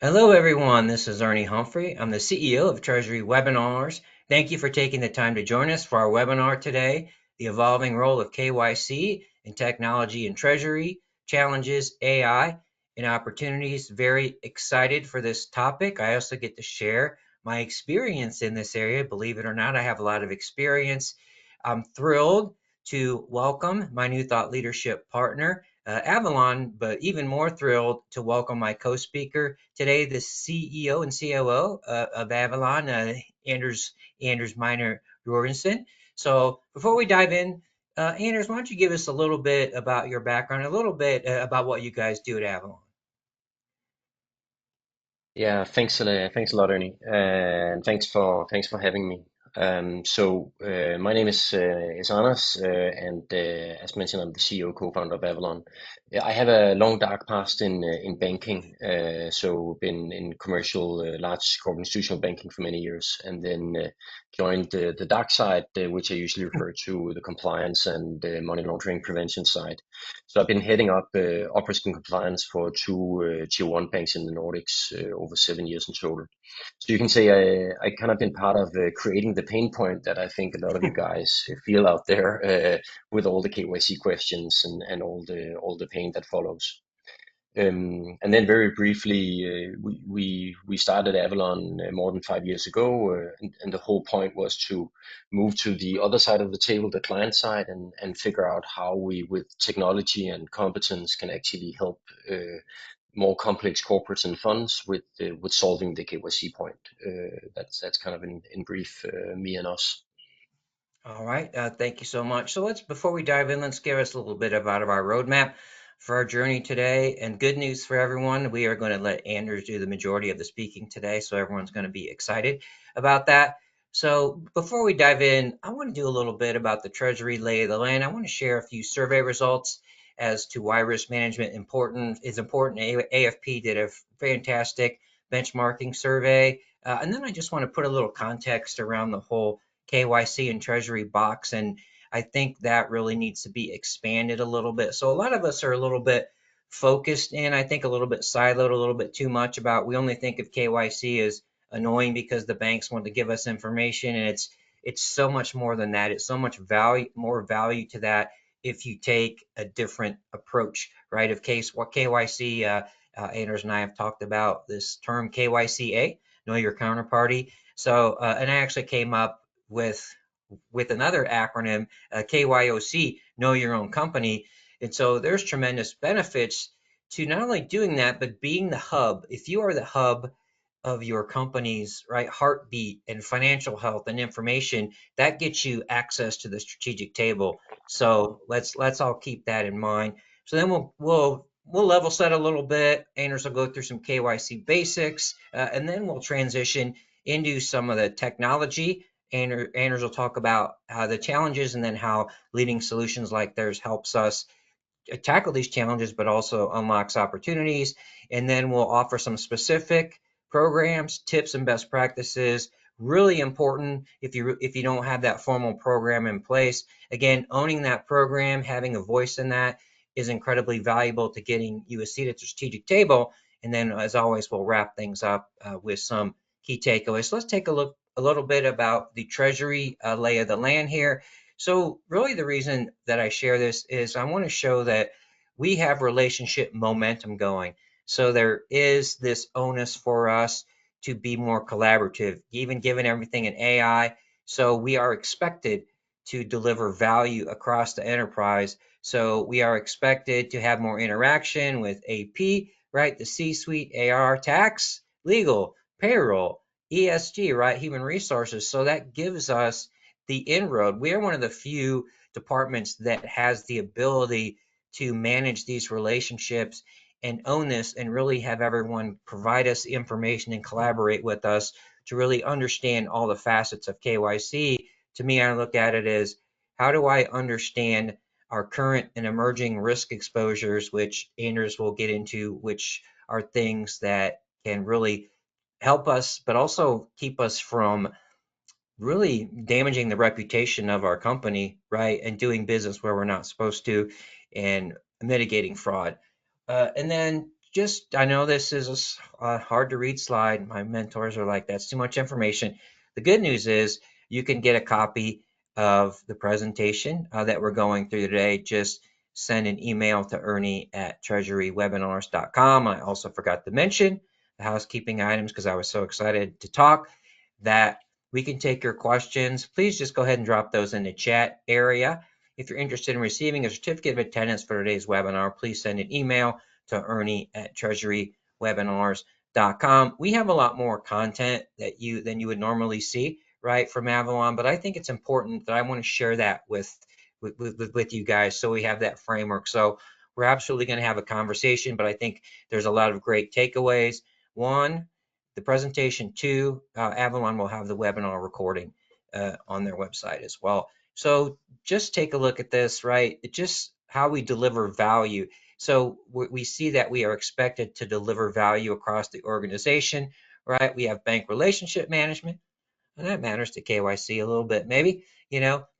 Hello, everyone. This is Ernie Humphrey. I'm the CEO of Treasury Webinars. Thank you for taking the time to join us for our webinar today, The Evolving Role of KYC in Technology and Treasury, Challenges, AI, and Opportunities. Very excited for this topic. I also get to share my experience in this area. Believe it or not, I have a lot of experience. I'm thrilled to welcome my new thought leadership partner, Avallone, but even more thrilled to welcome my co-speaker today, the CEO and COO of Avallone, Anders Meinert Jørgensen. So before we dive in, Anders, why don't you give us a little bit about your background, a little bit about what you guys do at Avallone? Yeah, thanks a lot, Ernie, and thanks for having me. My name is Anders, and as mentioned, I'm the CEO, co-founder of Avallone. Yeah, I have a long dark past in banking, so been in commercial, large corporate institutional banking for many years, and then joined the dark side, which I usually refer to the compliance and money laundering prevention side. So I've been heading up operations and compliance for two tier one banks in the Nordics over 7 years in total. So you can say I kind of been part of creating the pain point that I think a lot of you guys feel out there with all the KYC questions and all the pain that follows. And then very briefly, we started Avalon more than 5 years ago, and the whole point was to move to the other side of the table, the client side, and figure out how we, with technology and competence, can actually help more complex corporates and funds with solving the KYC point. That's kind of in brief me and us. All right, thank you so much. So before we dive in, let's give us a little bit about our roadmap for our journey today. And good news for everyone, we are going to let Anders do the majority of the speaking today, so everyone's going to be excited about that. So before we dive in, I want to do a little bit about the Treasury lay of the land. I want to share a few survey results as to why risk management is important. AFP did a fantastic benchmarking survey, and then I just want to put a little context around the whole KYC and Treasury box. And I think that really needs to be expanded a little bit. So a lot of us are a little bit focused in, I think a little bit siloed, a little bit too much about, we only think of KYC as annoying because the banks want to give us information. And it's so much more than that. It's so much more value to that if you take a different approach, right? Of case what KYC, Anders and I have talked about this term KYCA, know your counterparty. So, and I actually came up with another acronym, KYOC, Know Your Own Company. And so there's tremendous benefits to not only doing that, but being the hub. If you are the hub of your company's right heartbeat and financial health and information, that gets you access to the strategic table. So let's all keep that in mind. So then we'll level set a little bit. Anders will go through some KYC basics, and then we'll transition into some of the technology. Anders will talk about the challenges and then how leading solutions like theirs helps us tackle these challenges, but also unlocks opportunities. And then we'll offer some specific programs, tips, and best practices. Really important if you don't have that formal program in place. Again, owning that program, having a voice in that is incredibly valuable to getting you a seat at the strategic table. And then, as always, we'll wrap things up with some key takeaways. So let's take a look a little bit about the Treasury lay of the land here. So really the reason that I share this is I want to show that we have relationship momentum going. So there is this onus for us to be more collaborative, even given everything in AI. So we are expected to deliver value across the enterprise. So we are expected to have more interaction with AP, right? The C-suite, AR, tax, legal, payroll, ESG, right? Human resources. So that gives us the inroad. We are one of the few departments that has the ability to manage these relationships and own this and really have everyone provide us information and collaborate with us to really understand all the facets of KYC. To me, I look at it as how do I understand our current and emerging risk exposures, which Anders will get into, which are things that can really help us, but also keep us from really damaging the reputation of our company, right? And doing business where we're not supposed to and mitigating fraud. And then I know this is a hard to read slide. My mentors are like, that's too much information. The good news is you can get a copy of the presentation that we're going through today. Just send an email to Ernie at treasurywebinars.com. I also forgot to mention the housekeeping items because I was so excited to talk that we can take your questions. Please just go ahead and drop those in the chat area. If you're interested in receiving a certificate of attendance for today's webinar, please send an email to Ernie at treasurywebinars.com. We have a lot more content than you would normally see, right, from Avallone, but I think it's important that I want to share that with you guys so we have that framework. So we're absolutely going to have a conversation, but I think there's a lot of great takeaways. One, the presentation. Two, Avallone will have the webinar recording on their website as well. So just take a look at this, right? It's just how we deliver value. So we see that we are expected to deliver value across the organization, right? We have bank relationship management, and that matters to KYC a little bit, maybe,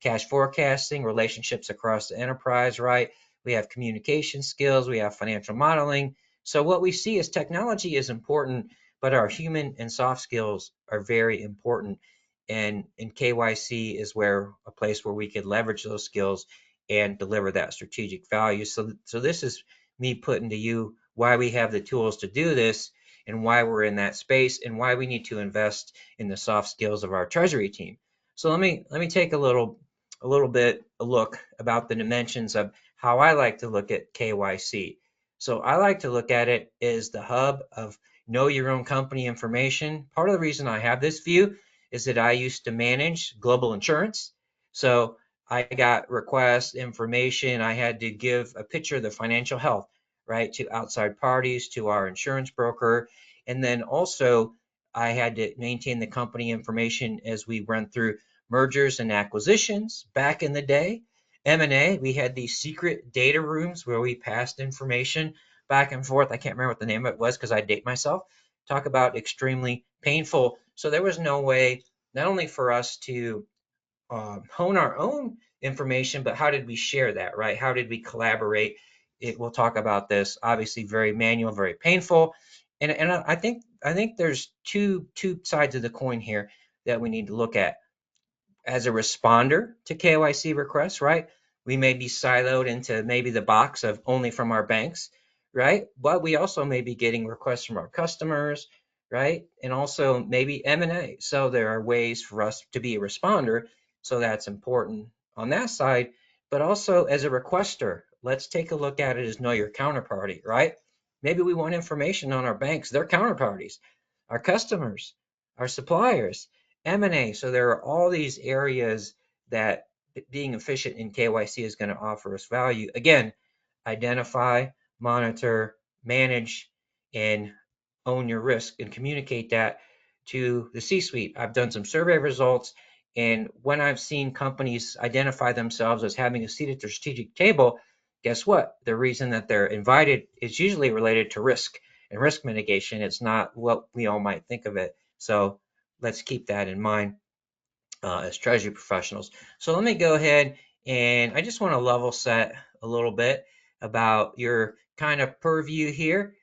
cash forecasting, relationships across the enterprise, right? We have communication skills, we have financial modeling. So what we see is technology is important, but our human and soft skills are very important. And KYC is where a place where we could leverage those skills and deliver that strategic value. So this is me putting to you why we have the tools to do this and why we're in that space and why we need to invest in the soft skills of our treasury team. So let me take a look about the dimensions of how I like to look at KYC. So I like to look at it as the hub of know your own company information. Part of the reason I have this view is that I used to manage global insurance. So I got requests, information. I had to give a picture of the financial health, right, to outside parties, to our insurance broker. And then also I had to maintain the company information as we run through mergers and acquisitions back in the day. M&A, we had these secret data rooms where we passed information back and forth. I can't remember what the name of it was because I date myself. Talk about extremely painful. So there was no way, not only for us to hone our own information, but how did we share that, right? How did we collaborate? We'll talk about this. Obviously, very manual, very painful, and I think there's two sides of the coin here that we need to look at as a responder to KYC requests, right? We may be siloed into maybe the box of only from our banks, right? But we also may be getting requests from our customers, right? And also maybe M&A. So there are ways for us to be a responder. So that's important on that side. But also as a requester, let's take a look at it as know your counterparty, right? Maybe we want information on our banks, their counterparties, our customers, our suppliers, M&A. So there are all these areas that being efficient in KYC is going to offer us value. Again, identify, monitor, manage, and own your risk and communicate that to the C-suite. I've done some survey results, and when I've seen companies identify themselves as having a seat at their strategic table, guess what? The reason that they're invited is usually related to risk and risk mitigation. It's not what we all might think of it. So let's keep that in mind as treasury professionals. So let me go ahead and I just want to level set a little bit about your kind of purview here.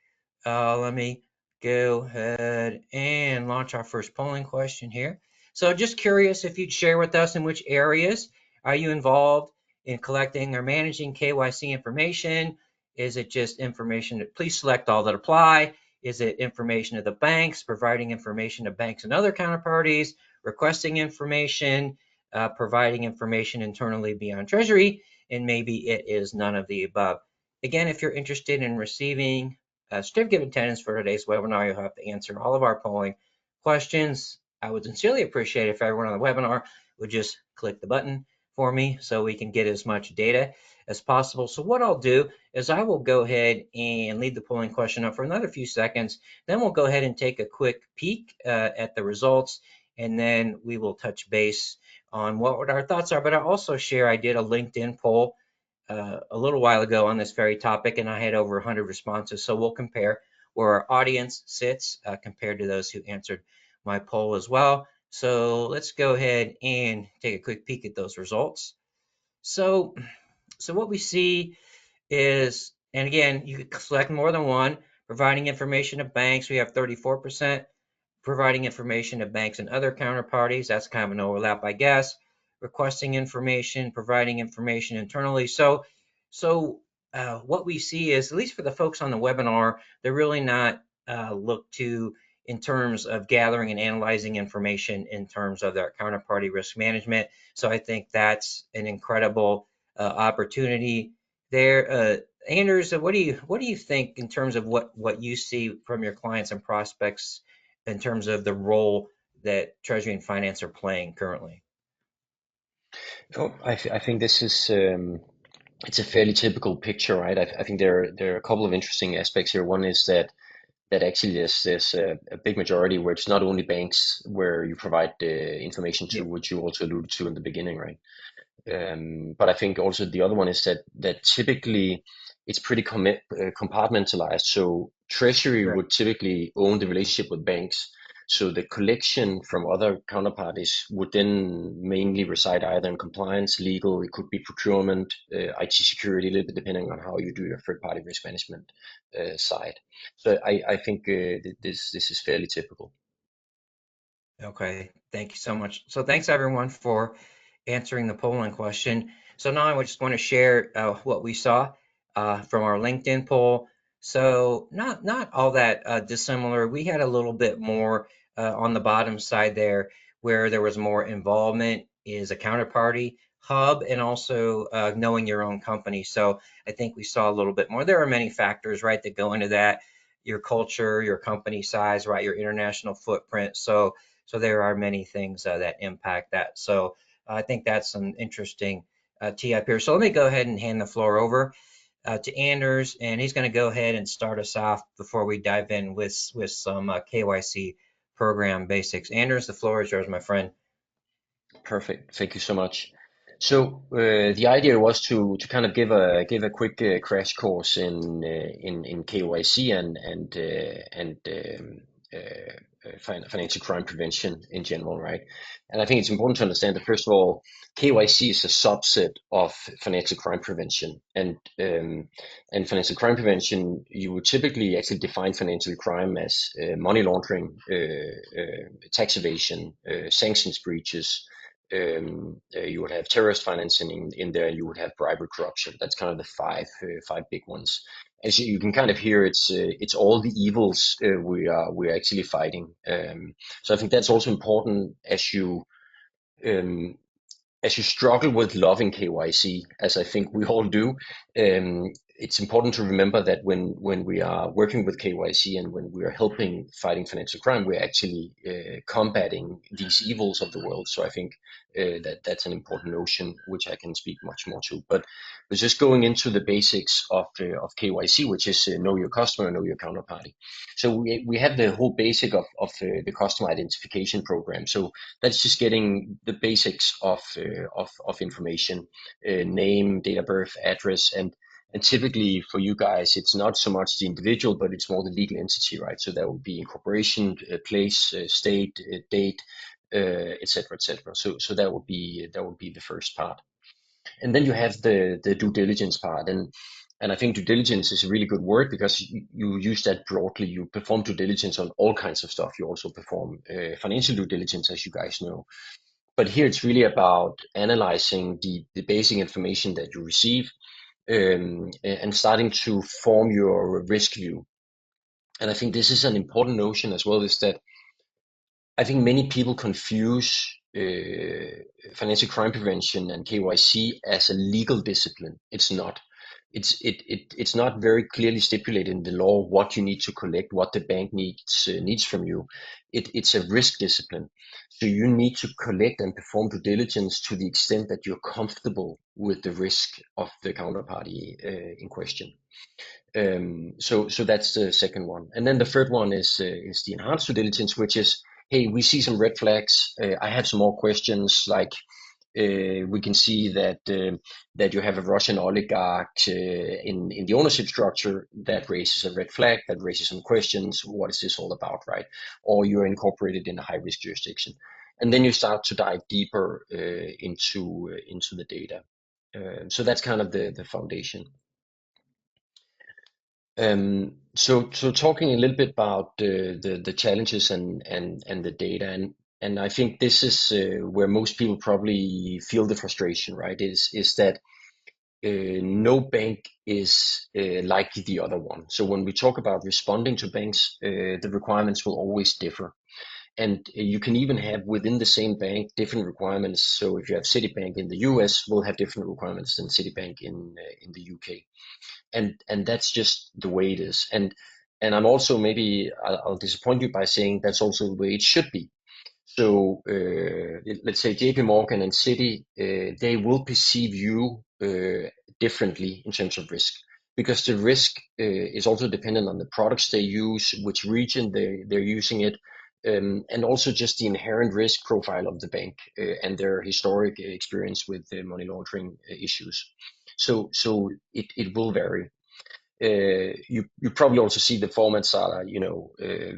Let me go ahead and launch our first polling question here. So just curious if you'd share with us in which areas are you involved in collecting or managing KYC information? Is it just information that please select all that apply? Is it information to the banks, providing information to banks and other counterparties, requesting information, providing information internally beyond Treasury, and maybe it is none of the above. Again, if you're interested in receiving a certificate of attendance for today's webinar, you'll have to answer all of our polling questions. I would sincerely appreciate if everyone on the webinar would just click the button for me so we can get as much data as possible. So what I'll do is I will go ahead and leave the polling question up for another few seconds. Then we'll go ahead and take a quick peek at the results, and then we will touch base on what our thoughts are. But I also share I did a LinkedIn poll a little while ago on this very topic, and I had over 100 responses. So we'll compare where our audience sits compared to those who answered my poll as well. So let's go ahead and take a quick peek at those results. So what we see is, and again, you could select more than one, Providing information to banks, we have 34%. Providing information to banks and other counterparties, that's kind of an overlap, I guess. Requesting information, providing information internally. So what we see is, at least for the folks on the webinar, they're really not looked to in terms of gathering and analyzing information in terms of their counterparty risk management. So I think that's an incredible opportunity there. Anders, what do you think in terms of what you see from your clients and prospects in terms of the role that Treasury and Finance are playing currently? Oh, I think this is it's a fairly typical picture, right? I think there are a couple of interesting aspects here. One is that actually there's a big majority where it's not only banks where you provide the information to, Yeah, which you also alluded to in the beginning, right? But I think also the other one is that typically it's pretty compartmentalized. So Treasury right. would typically own the relationship with banks. So the collection from other counterparties would then mainly reside either in compliance, legal, it could be procurement, IT security, a little bit depending on how you do your third-party risk management side. So I think this is fairly typical. Okay, thank you so much. So thanks everyone for answering the polling question. So now I just want to share what we saw from our LinkedIn poll. So not all that dissimilar. We had a little bit more on the bottom side there, where there was more involvement is a counterparty hub and also knowing your own company. So I think we saw a little bit more. There are many factors, right, that go into that. Your culture, your company size, right, your international footprint. So there are many things that impact that. So I think that's some interesting tee up here. So let me go ahead and hand the floor over to Anders, and he's going to go ahead and start us off before we dive in with some KYC program basics. Anders, the floor is yours, my friend. Perfect. Thank you so much. So the idea was to kind of give a quick crash course in KYC and financial crime prevention in general, right? And I think it's important to understand that first of all, KYC is a subset of financial crime prevention, and financial crime prevention, you would typically actually define financial crime as money laundering, tax evasion, sanctions breaches. You would have terrorist financing in there, and you would have bribery, corruption. That's kind of the five big ones. As you can kind of hear, it's all the evils we're actually fighting. So I think that's also important um, as you struggle with loving KYC, as I think we all do. It's important to remember that when we are working with KYC and when we are helping fighting financial crime, we're actually combating these evils of the world. So I think that's an important notion, which I can speak much more to. But just going into the basics of KYC, which is know your customer, know your counterparty. So we have the whole basic of the customer identification program. So that's just getting the basics of information, name, date of birth, address, and typically for you guys, it's not so much the individual, but it's more the legal entity, right? So that would be incorporation, place, state, date, et cetera, et cetera. So that would be the first part, and then you have the due diligence part, and I think due diligence is a really good word because you use that broadly. You perform due diligence on all kinds of stuff. You also perform financial due diligence, as you guys know. But here it's really about analyzing the basic information that you receive, and starting to form your risk view. And I think this is an important notion as well, is that I think many people confuse financial crime prevention and KYC as a legal discipline. It's not. It's not very clearly stipulated in the law what you need to collect, what the bank needs from you. It's a risk discipline. So you need to collect and perform due diligence to the extent that you're comfortable with the risk of the counterparty in question. So that's the second one, and then the third one is the enhanced due diligence, which is, hey, we see some red flags. I have some more questions, like we can see that you have a Russian oligarch in the ownership structure. That raises a red flag. That raises some questions. What is this all about, right? Or you're incorporated in a high risk jurisdiction, and then you start to dive deeper into the data. So that's kind of the foundation. So talking a little bit about the challenges and the data, and I think this is where most people probably feel the frustration, right? Is that no bank is like the other one. So when we talk about responding to banks, the requirements will always differ. And you can even have within the same bank different requirements. So if you have Citibank in the US, will have different requirements than Citibank in the UK. And that's just the way it is. And I'm also, maybe I'll disappoint you by saying that's also the way it should be. So let's say JP Morgan and Citi, they will perceive you differently in terms of risk, because the risk is also dependent on the products they use, which region they're using it, and also just the inherent risk profile of the bank and their historic experience with money laundering issues. So it will vary. You probably also see the formats are,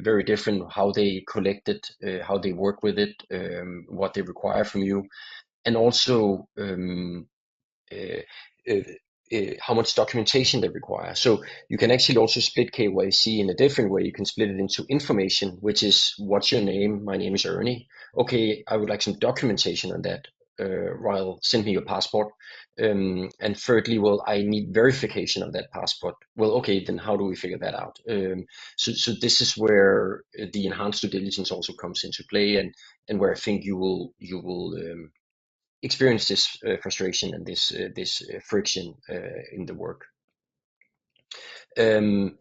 very different, how they collect it, how they work with it, what they require from you, and also uh, uh, how much documentation they require. So you can actually also split KYC in a different way. You can split it into information, which is, what's your name? My name is Ernie. Okay, I would like some documentation on that. Well, send me your passport. And thirdly, well, I need verification of that passport. Well, okay, then how do we figure that out? So this is where the enhanced due diligence also comes into play, and where I think you will experience this frustration and this friction in the work. Um,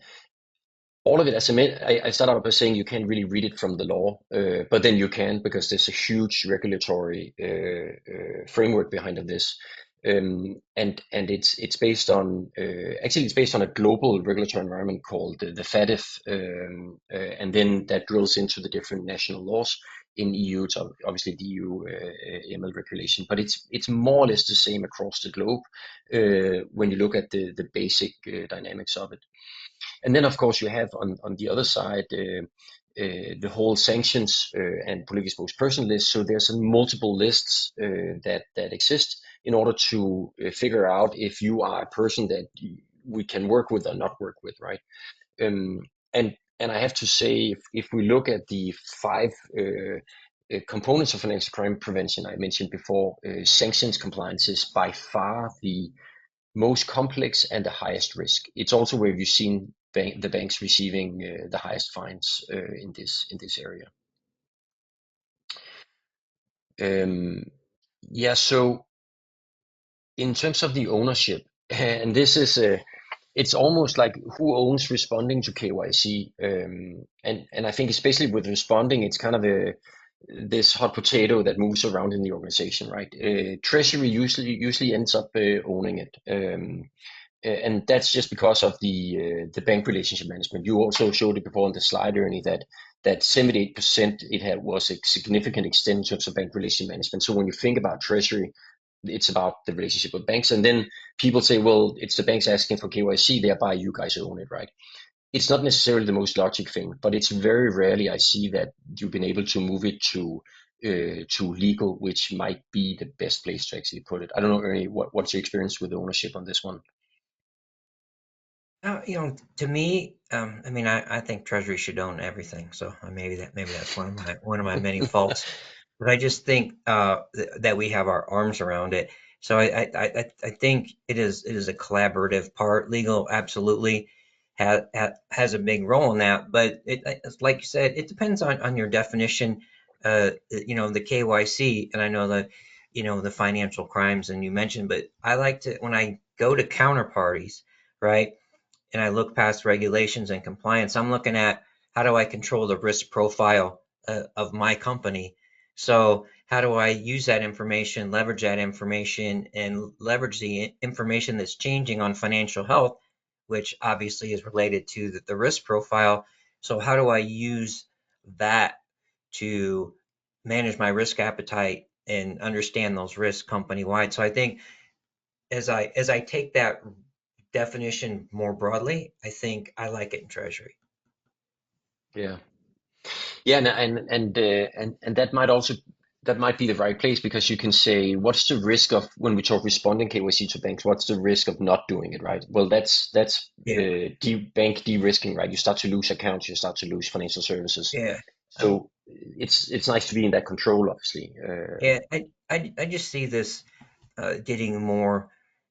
all of it, as I started out by saying you can't really read it from the law, but then you can, because there's a huge regulatory framework behind of this. And it's based on, actually it's based on a global regulatory environment called the FATF, and then that drills into the different national laws. In EU, it's obviously the EU ML regulation, but it's more or less the same across the globe when you look at the basic dynamics of it. And then, of course, you have on the other side the whole sanctions and politically exposed person list. So there's multiple lists that exist in order to figure out if you are a person that we can work with or not work with, right? Um, and I have to say, if we look at the five components of financial crime prevention I mentioned before, sanctions compliance is by far the most complex and the highest risk. It's also where you've seen the banks receiving the highest fines in this area. Um, yeah, so in terms of the ownership, and this is it's almost like who owns responding to KYC, and I think especially with responding, it's kind of this hot potato that moves around in the organization, right? Treasury usually ends up owning it. And that's just because of the bank relationship management. You also showed it before on the slide, Ernie, that 78% it had was a significant extent in terms of bank relationship management. So when you think about treasury, it's about the relationship with banks. And then people say, well, it's the banks asking for KYC, thereby you guys own it, right? It's not necessarily the most logic thing, but it's very rarely I see that you've been able to move it to legal, which might be the best place to actually put it. I don't know, Ernie, what's your experience with ownership on this one? To me, I mean, I think Treasury should own everything. So maybe that's one of my many faults. But I just think that we have our arms around it. So I think it is a collaborative part. Legal absolutely has a big role in that. But it's like you said, it depends on your definition. The KYC, and I know the financial crimes, and you mentioned, but I like to when I go to counterparties, right? And I look past regulations and compliance, I'm looking at how do I control the risk profile of my company. So how do I use that information, leverage that information, and leverage the information that's changing on financial health, which obviously is related to the risk profile. So how do I use that to manage my risk appetite and understand those risks company wide? So I think as I take that definition more broadly, I think I like it in Treasury. Yeah. Yeah, and that might also that might be the right place, because you can say, what's the risk of, when we talk responding KYC to banks, what's the risk of not doing it, right? Well, that's Yeah, bank de-risking, right? You start to lose accounts, you start to lose financial services. yeah. Um, So it's nice to be in that control, obviously. yeah, I just see this getting more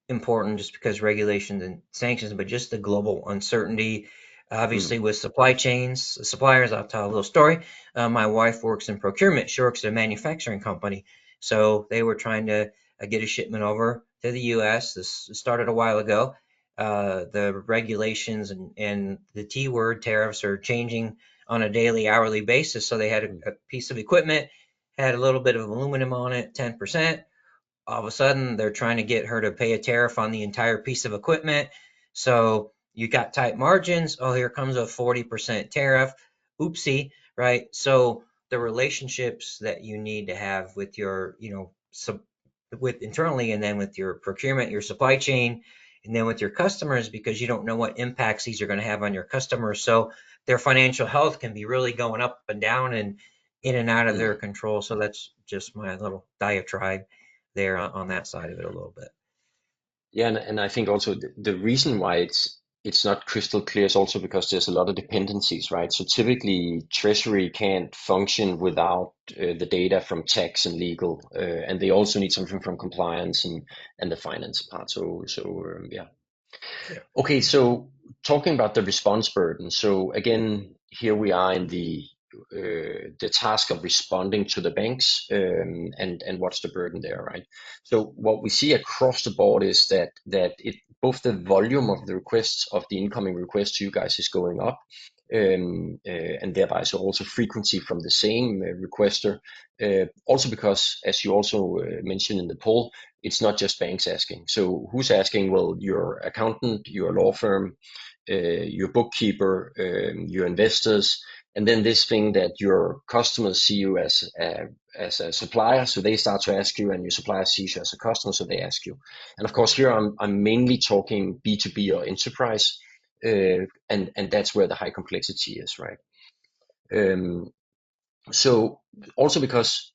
important just because regulations and sanctions, but just the global uncertainty. Mm, Obviously, with supply chains, suppliers, I'll tell a little story. My wife works in procurement. She works at a manufacturing company. So they were trying to get a shipment over to the US. This started a while ago. The regulations and the T word tariffs are changing on a daily, hourly basis. So they had mm, a piece of equipment, had a little bit of aluminum on it, 10%. All of a sudden they're trying to get her to pay a tariff on the entire piece of equipment. So you got tight margins. Oh, here comes a 40% tariff. Oopsie, right? So the relationships that you need to have with your, with internally and then with your procurement, your supply chain, and then with your customers, because you don't know what impacts these are going to have on your customers. So their financial health can be really going up and down and in and out of their mm. control. So that's just my little diatribe there on that side of it a little bit. Yeah, and I think also the reason why it's not crystal clear is also because there's a lot of dependencies, right? So typically, Treasury can't function without the data from tax and legal, and they also need something from compliance and the finance part. Yeah. Yeah. Okay, so talking about the response burden. So again, here we are in the task of responding to the banks, and what's the burden there, right? So what we see across the board is that it both the volume of the requests, of the incoming requests to you guys, is going up, and thereby so also frequency from the same requester. Also because, as you also mentioned in the poll, it's not just banks asking. So who's asking? Well, your accountant, your law firm, your bookkeeper, your investors, and then this thing that your customers see you as a supplier, so they start to ask you, and your supplier sees you as a customer, so they ask you. And of course, here I'm mainly talking B2B or enterprise, and that's where the high complexity is, right? Um, so also because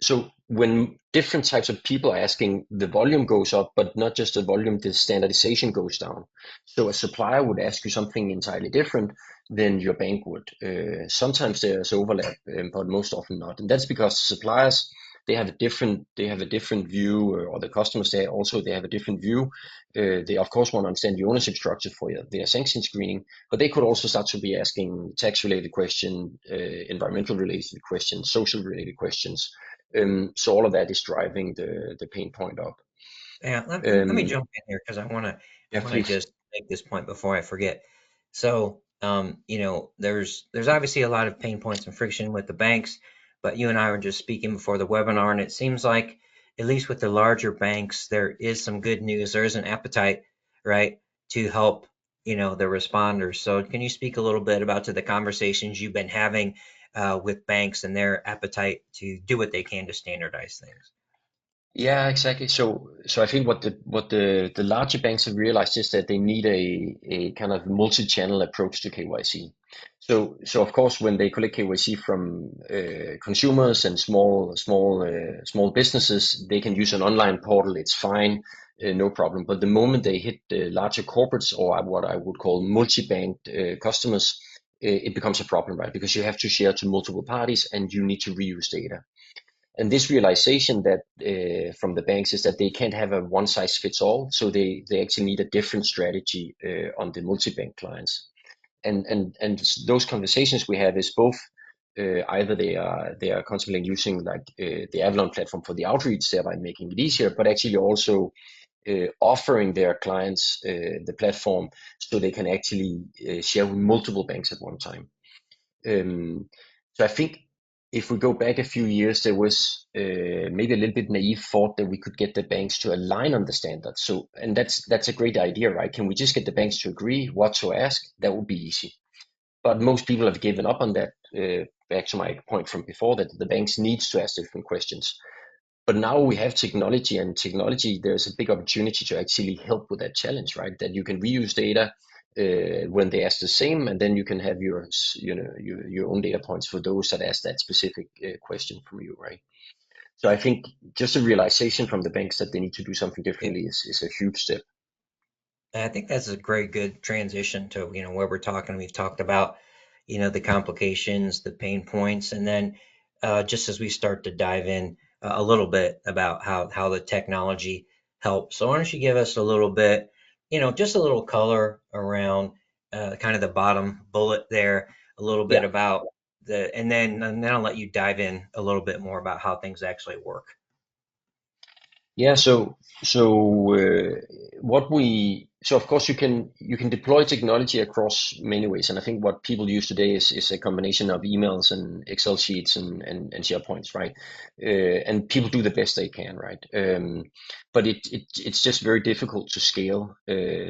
so when different types of people are asking, the volume goes up, but not just the volume, the standardization goes down. So a supplier would ask you something entirely different than your bank would. Sometimes there's overlap, but most often not. And that's because the suppliers, they have a different view, or the customers they have a different view. They of course want to understand the ownership structure for their sanction screening, but they could also start to be asking tax related questions, environmental related questions, social related questions. So all of that is driving the pain point up. Yeah, let me Um, jump in here because I yeah, want to please. just make this point before I forget. So, there's obviously a lot of pain points and friction with the banks, but you and I were just speaking before the webinar, and it seems like at least with the larger banks, there is some good news. There is an appetite, right, to help, the responders. So, can you speak a little bit about to the conversations you've been having with banks and their appetite to do what they can to standardize things? Yeah, exactly. So I think what the larger banks have realized is that they need a kind of multi-channel approach to KYC. So of course, when they collect KYC from consumers and small businesses, they can use an online portal. It's fine, no problem. But the moment they hit the larger corporates, or what I would call multi-bank customers, it becomes a problem, right? Because you have to share to multiple parties and you need to reuse data. And this realization that from the banks is that they can't have a one size fits all, so they actually need a different strategy on the multi-bank clients. And those conversations we have is both either they are contemplating using like the Avallone platform for the outreach, thereby making it easier, but actually also offering their clients the platform so they can actually share with multiple banks at one time. Um, so I think if we go back a few years, there was maybe a little bit naive thought that we could get the banks to align on the standards. So, and that's a great idea, right? Can we just get the banks to agree what to ask? That would be easy. But most people have given up on that. Back to my point from before, that the banks needs to ask different questions. But now we have technology, and technology, there's a big opportunity to actually help with that challenge, right? That you can reuse data when they ask the same, and then you can have your own data points for those that ask that specific question from you, right? So I think just a realization from the banks that they need to do something differently is a huge step. I think that's a great good transition to, where we're talking. We've talked about, the complications, the pain points, and then just as we start to dive in a little bit about how the technology helps. So why don't you give us a little bit, just a little color around kind of the bottom bullet there, a little bit Yeah. about and then I'll let you dive in a little bit more about how things actually work. Yeah, so of course you can deploy technology across many ways, and I think what people use today is a combination of emails and Excel sheets and SharePoints, right? And people do the best they can, right? But it's just very difficult to scale.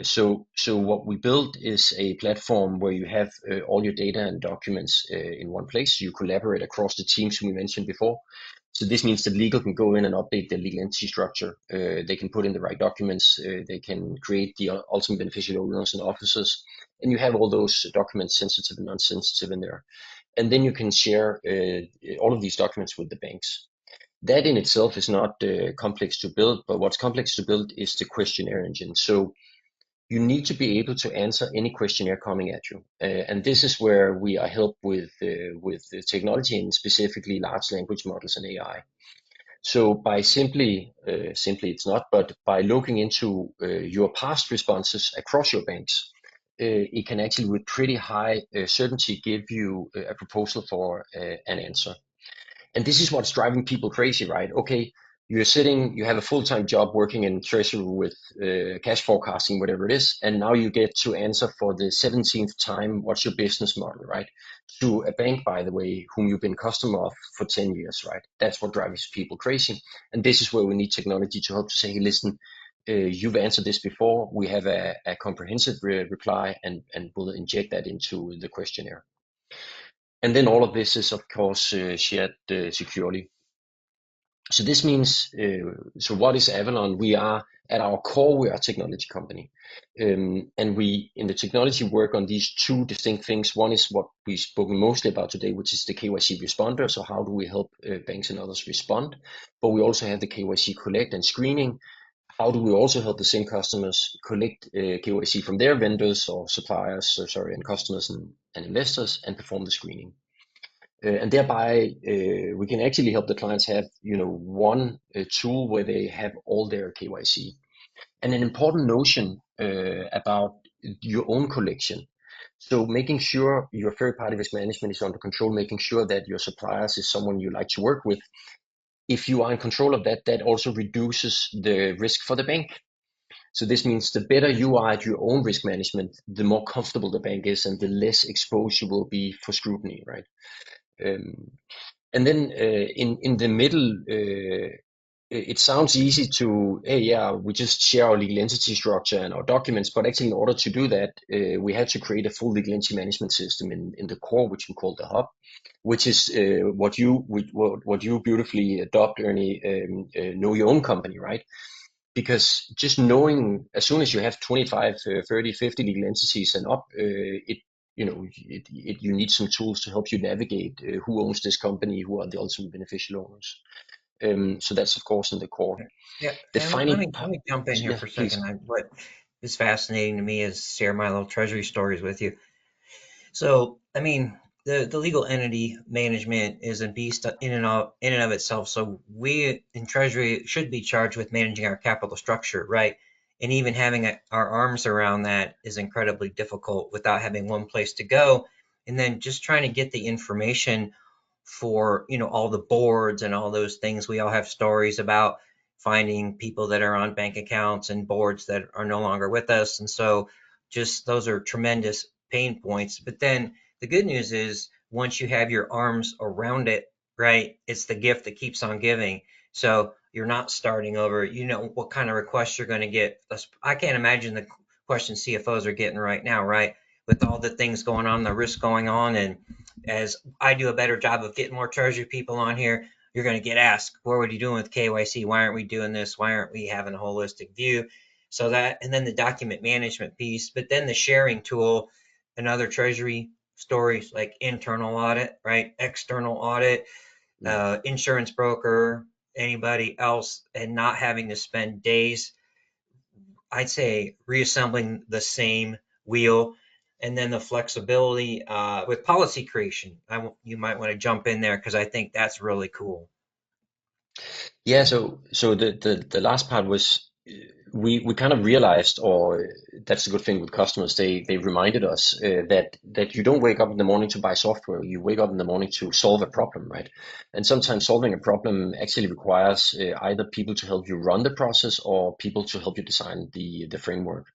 So what we built is a platform where you have all your data and documents in one place. You collaborate across the teams we mentioned before. So this means that legal can go in and update their legal entity structure. They can put in the right documents. They can create the ultimate beneficial owners and officers. And you have all those documents, sensitive and non-sensitive, in there. And then you can share all of these documents with the banks. That in itself is not complex to build, but what's complex to build is the questionnaire engine. So you need to be able to answer any questionnaire coming at you. And this is where we are helped with the technology and specifically large language models and AI. So by simply it's not, but by looking into your past responses across your banks, it can actually with pretty high certainty give you a proposal for an answer. And this is what's driving people crazy, right? Okay, you have a full-time job working in treasury with cash forecasting, whatever it is, and now you get to answer for the 17th time, what's your business model, right? To a bank, by the way, whom you've been customer of for 10 years, right? That's what drives people crazy. And this is where we need technology to help to say, hey, listen, you've answered this before. We have a comprehensive reply, and we'll inject that into the questionnaire. And then all of this is, of course, shared securely. So this means, so what is Avallone? We are, at our core, we are a technology company. And we, in the technology, work on these two distinct things. One is what we've spoken mostly about today, which is the KYC responder. So how do we help banks and others respond? But we also have the KYC collect and screening. How do we also help the same customers collect KYC from their vendors or suppliers, and customers and investors, and perform the screening? And thereby we can actually help the clients have one tool where they have all their KYC. And an important notion about your own collection. So making sure your third party risk management is under control, making sure that your suppliers is someone you like to work with. If you are in control of that, that also reduces the risk for the bank. So this means the better you are at your own risk management, the more comfortable the bank is and the less exposed you will be for scrutiny, right? And then in the middle, it sounds easy to, hey, yeah, we just share our legal entity structure and our documents, but actually in order to do that, we had to create a full legal entity management system in the core, which we call the hub, which is what you beautifully adopt, Ernie, know your own company, right? Because just knowing, as soon as you have 25, 30, 50 legal entities and up, you need some tools to help you navigate who owns this company, who are the ultimate beneficial owners. So that's of course in the core. Yeah, The and let final me let part, me jump in here yeah, for a please. second. What is fascinating to me is share my little treasury stories with you. So, I mean, the legal entity management is a beast in and of itself. So we in Treasury should be charged with managing our capital structure, right? And even having our arms around that is incredibly difficult without having one place to go. And then just trying to get the information for, all the boards and all those things. We all have stories about finding people that are on bank accounts and boards that are no longer with us. And so just those are tremendous pain points. But then the good news is once you have your arms around it, right, it's the gift that keeps on giving. So you're not starting over. You know what kind of requests you're going to get. I can't imagine the questions CFOs are getting right now, right? With all the things going on, the risk going on. And as I do a better job of getting more treasury people on here, you're going to get asked, what are you doing with KYC? Why aren't we doing this? Why aren't we having a holistic view? So that, and then the document management piece, but then the sharing tool and other treasury stories like internal audit, right? External audit, Mm. insurance broker, anybody else and not having to spend days, I'd say, reassembling the same wheel. And then the flexibility with policy creation. You might want to jump in there because I think that's really cool. Yeah, so the last part was we kind of realized, or that's a good thing with customers. They reminded us that you don't wake up in the morning to buy software. You wake up in the morning to solve a problem, right? And sometimes solving a problem actually requires either people to help you run the process or people to help you design the framework.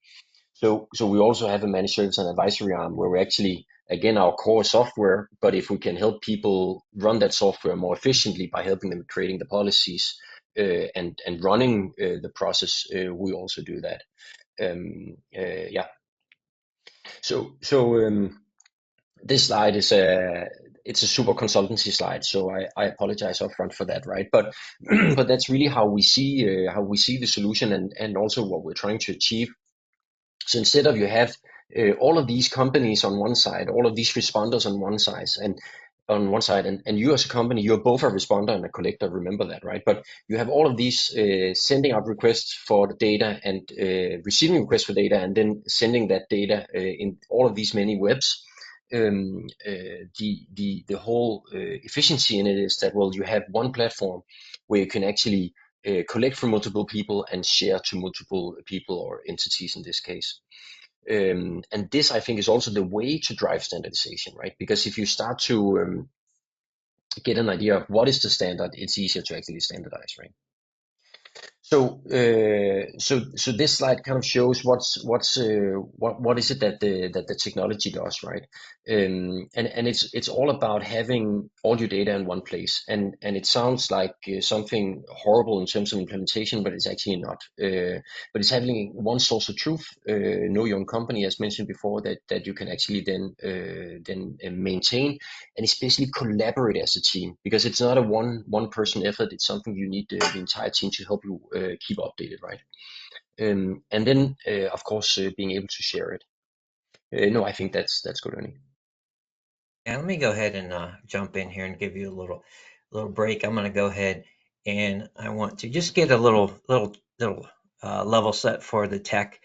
So we also have a managed service and advisory arm where we actually, again, our core software, but if we can help people run that software more efficiently by helping them creating the policies and running the process, we also do that. Yeah. So this slide is it's a super consultancy slide, so I apologize upfront for that, right? But but that's really how we see the solution and also what we're trying to achieve. So instead of you have all of these companies on one side, all of these responders on one side, and you as a company, you're both a responder and a collector. Remember that, right? But you have all of these sending out requests for the data and receiving requests for data, and then sending that data in all of these many webs. The whole efficiency in it is that, well, you have one platform where you can actually collect from multiple people and share to multiple people or entities in this case. And this, I think, is also the way to drive standardization, right? Because if you start to get an idea of what is the standard, it's easier to actually standardize, right? So this slide kind of shows what is it that the technology does, right? And it's all about having all your data in one place. And it sounds like something horrible in terms of implementation, but it's actually not. But it's having one source of truth, know your own company, as mentioned before, that you can actually then maintain, and especially collaborate as a team, because it's not a one person effort. It's something you need the entire team to help you keep updated, right? And then of course being able to share it. No, I think that's good, Ernie. And let me go ahead and jump in here and give you a little break. I'm going to go ahead and I want to just get a little level set for the tech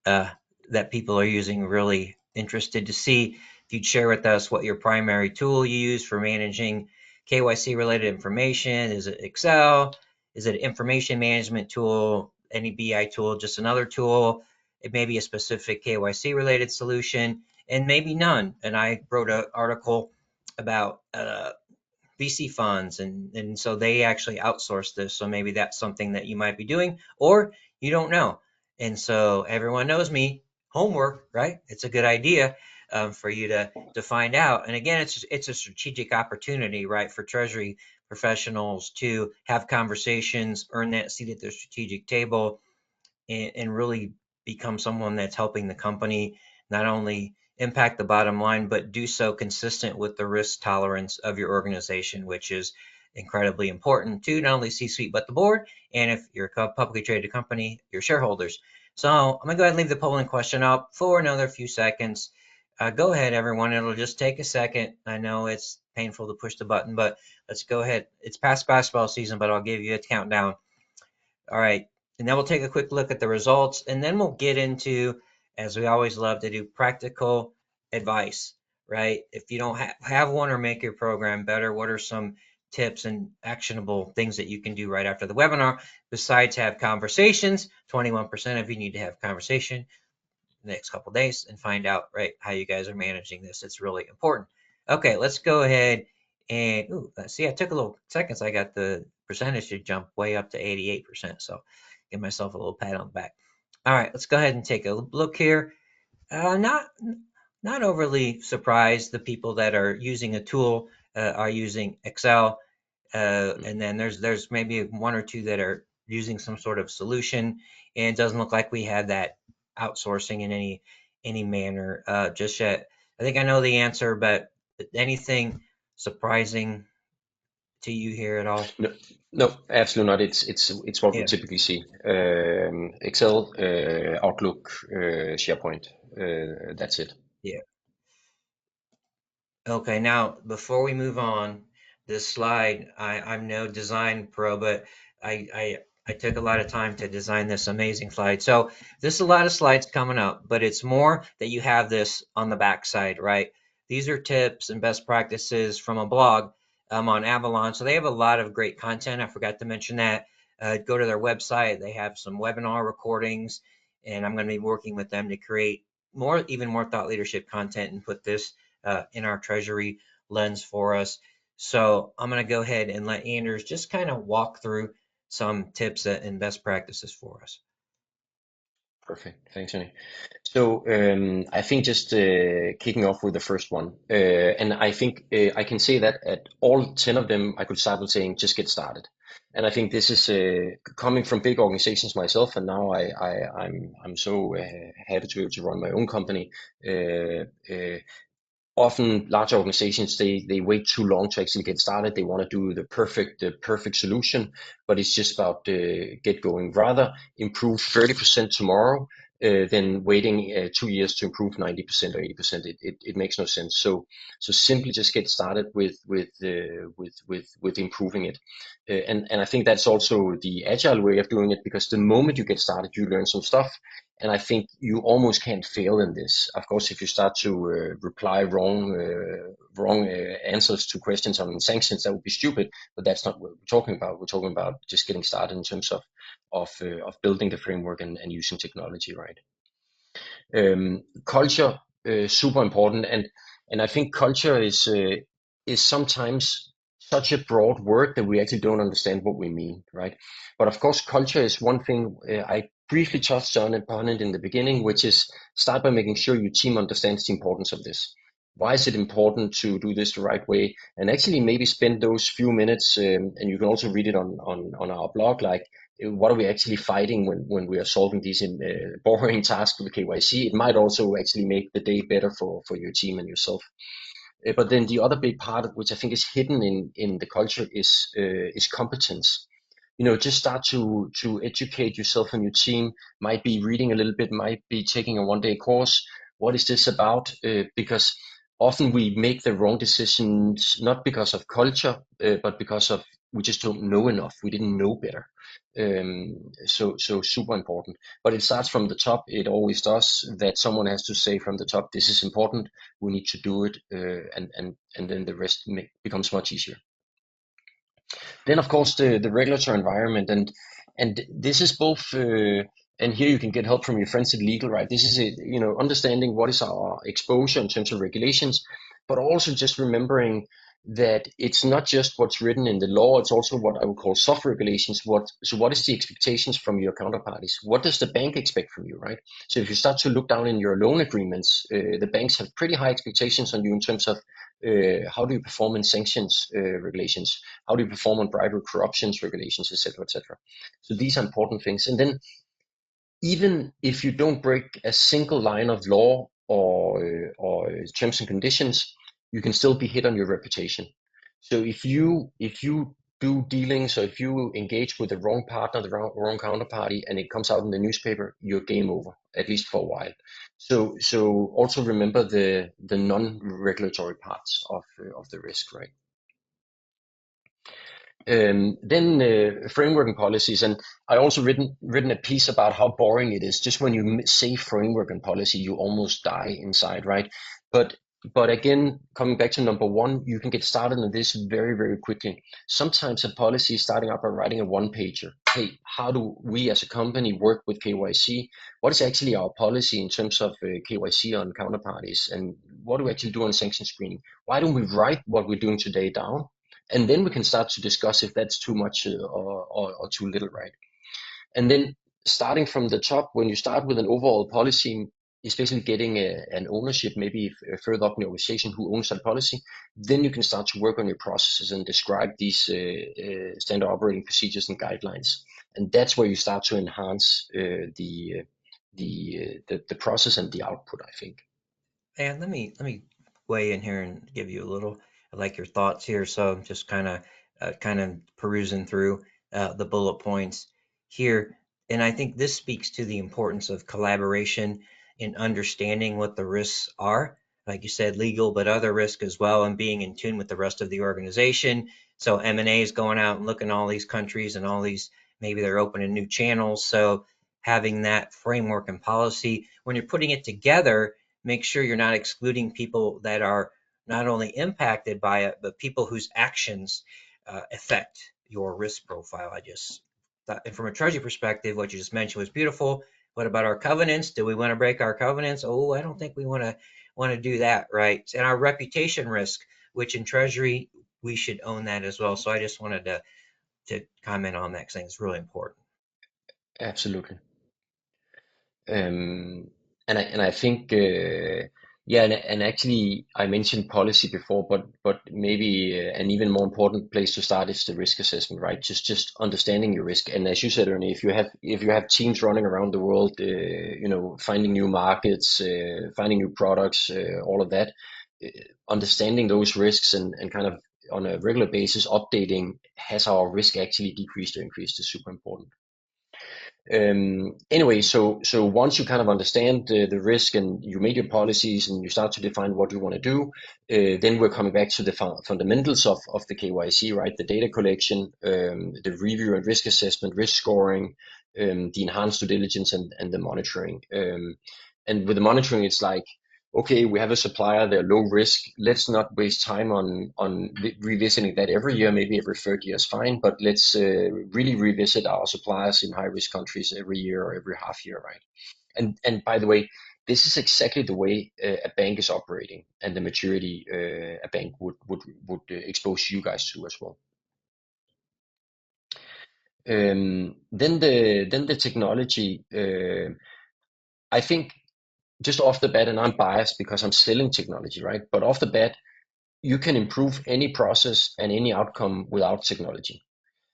uh, that people are using. Really interested to see if you'd share with us what your primary tool you use for managing KYC related information. Is it Excel? Is it an information management tool? Any BI tool? Just another tool? It may be a specific KYC related solution, and maybe none. And I wrote an article about VC funds, and so they actually outsource this. So maybe that's something that you might be doing, or you don't know. And so everyone knows me. Homework, right? It's a good idea for you to find out. And again, it's a strategic opportunity, right, for Treasury professionals to have conversations, earn that seat at the strategic table, and really become someone that's helping the company not only impact the bottom line, but do so consistent with the risk tolerance of your organization, which is incredibly important to not only C-suite, but the board. And if you're a publicly traded company, your shareholders. So I'm going to go ahead and leave the polling question up for another few seconds. Go ahead, everyone. It'll just take a second. I know it's painful to push the button, but let's go ahead. It's past basketball season, but I'll give you a countdown. All right. And then we'll take a quick look at the results, and then we'll get into, as we always love to do, practical advice, right? If you don't have one or make your program better, what are some tips and actionable things that you can do right after the webinar besides have conversations? 21% of you need to have conversation the next couple of days and find out, right, how you guys are managing this. It's really important. Okay, let's go ahead and see, I took a little seconds. I got the percentage to jump way up to 88%. So give myself a little pat on the back. All right, let's go ahead and take a look here. Not overly surprised. The people that are using a tool are using Excel, and then there's maybe one or two that are using some sort of solution, and it doesn't look like we had that outsourcing in any manner just yet. I think I know the answer, but anything surprising to you here at all? No, no, absolutely not. It's what we Yeah, typically see. Excel, Outlook, SharePoint. That's it. yeah. Okay, now before we move on, this slide. I'm no design pro, but I took a lot of time to design this amazing slide. So there's a lot of slides coming up, but it's more that you have this on the back side, right? These are tips and best practices from a blog on Avallone. So they have a lot of great content. I forgot to mention that. Go to their website. They have some webinar recordings, and I'm going to be working with them to create even more thought leadership content and put this in our Treasury lens for us. So I'm going to go ahead and let Anders just kind of walk through some tips and best practices for us. Perfect. Thanks, Ernie. So I think just kicking off with the first one, and I think I can say that at all 10 of them, I could start with saying, just get started. And I think this is coming from big organizations myself, and now I'm so happy to be able to run my own company. Often large organizations they wait too long to actually get started. They want to do the perfect solution, but it's just about get going. Rather improve 30% tomorrow than waiting 2 years to improve 90% or 80%. It makes no sense. So simply just get started with improving it. And I think that's also the agile way of doing it, because the moment you get started, you learn some stuff. And I think you almost can't fail in this. Of course, if you start to reply wrong answers to questions on sanctions, that would be stupid. But that's not what we're talking about. We're talking about just getting started in terms of building the framework and using technology, right? Culture super important, and I think culture is sometimes such a broad word that we actually don't understand what we mean, right? But of course, culture is one thing. I briefly touched on it in the beginning, which is start by making sure your team understands the importance of this. Why is it important to do this the right way? And actually, maybe spend those few minutes, and you can also read it on our blog, like what are we actually fighting when we are solving these boring tasks with KYC. It might also actually make the day better for your team and yourself. But then the other big part, which I think is hidden in the culture, is competence. Just start to educate yourself and your team. Might be reading a little bit, might be taking a one-day course. What is this about? Because often we make the wrong decisions not because of culture, but because of we just don't know enough. We didn't know better. So super important. But it starts from the top. It always does. That someone has to say from the top, this is important. We need to do it, and then the rest becomes much easier. Then, of course, the regulatory environment, and this is both. And here you can get help from your friends at legal, right? This is understanding what is our exposure in terms of regulations, but also just remembering that it's not just what's written in the law; it's also what I would call soft regulations. What is the expectations from your counterparties? What does the bank expect from you, right? So if you start to look down in your loan agreements, the banks have pretty high expectations on you in terms of how do you perform in sanctions regulations, how do you perform on bribery, corruptions regulations, etc., etc. So these are important things. And then even if you don't break a single line of law or terms and conditions, you can still be hit on your reputation. So if you do dealings, or if you engage with the wrong partner, the wrong counterparty, and it comes out in the newspaper, you're game over, at least for a while. So also remember the non-regulatory parts of the risk, right? Then framework and policies, and I also written a piece about how boring it is. Just when you say framework and policy, you almost die inside, right? But again, coming back to number one, you can get started on this very, very quickly. Sometimes a policy is starting out by writing a one-pager. Hey, how do we as a company work with KYC? What is actually our policy in terms of KYC on counterparties, and what do we actually do on sanction screening? Why don't we write what we're doing today down? And then we can start to discuss if that's too much or too little, right? And then starting from the top, when you start with an overall policy, is basically getting an ownership, maybe further up in the organization who owns that policy. Then you can start to work on your processes and describe these standard operating procedures and guidelines. And that's where you start to enhance the process and the output, I think. And let me weigh in here and give you a little, I like your thoughts here. So I'm just kind of perusing through the bullet points here, and I think this speaks to the importance of collaboration in understanding what the risks are. like you said, legal, but other risk as well, and being in tune with the rest of the organization. So M&A is going out and looking at all these countries and all these, maybe they're opening new channels. So having that framework and policy, when you're putting it together, make sure you're not excluding people that are not only impacted by it, but people whose actions affect your risk profile. I just thought, and from a treasury perspective, what you just mentioned was beautiful. What about our covenants? Do we want to break our covenants? Oh, I don't think we want to do that, right? And our reputation risk, which in treasury we should own that as well. So I just wanted to comment on that because I think it's really important. Absolutely. Um, and I think yeah, and actually I mentioned policy before, but maybe an even more important place to start is the risk assessment, right? Just understanding your risk. And as you said, Ernie, if you have teams running around the world, finding new markets, finding new products, all of that, uh, understanding those risks and kind of on a regular basis updating, has our risk actually decreased or increased, is super important. Anyway, so once you kind of understand the risk and you made your policies and you start to define what you want to do, then we're coming back to the fundamentals of the KYC, right? The data collection, the review and risk assessment, risk scoring, the enhanced due diligence, and the monitoring. And with the monitoring, it's like, okay, we have a supplier, they're low risk. Let's not waste time on revisiting that every year. Maybe every third year is fine, but let's really revisit our suppliers in high risk countries every year or every half year, right? And by the way, this is exactly the way a bank is operating, and the maturity a bank would expose you guys to as well. Then the technology. I think just off the bat, and I'm biased because I'm selling technology, right? But off the bat, you can improve any process and any outcome without technology.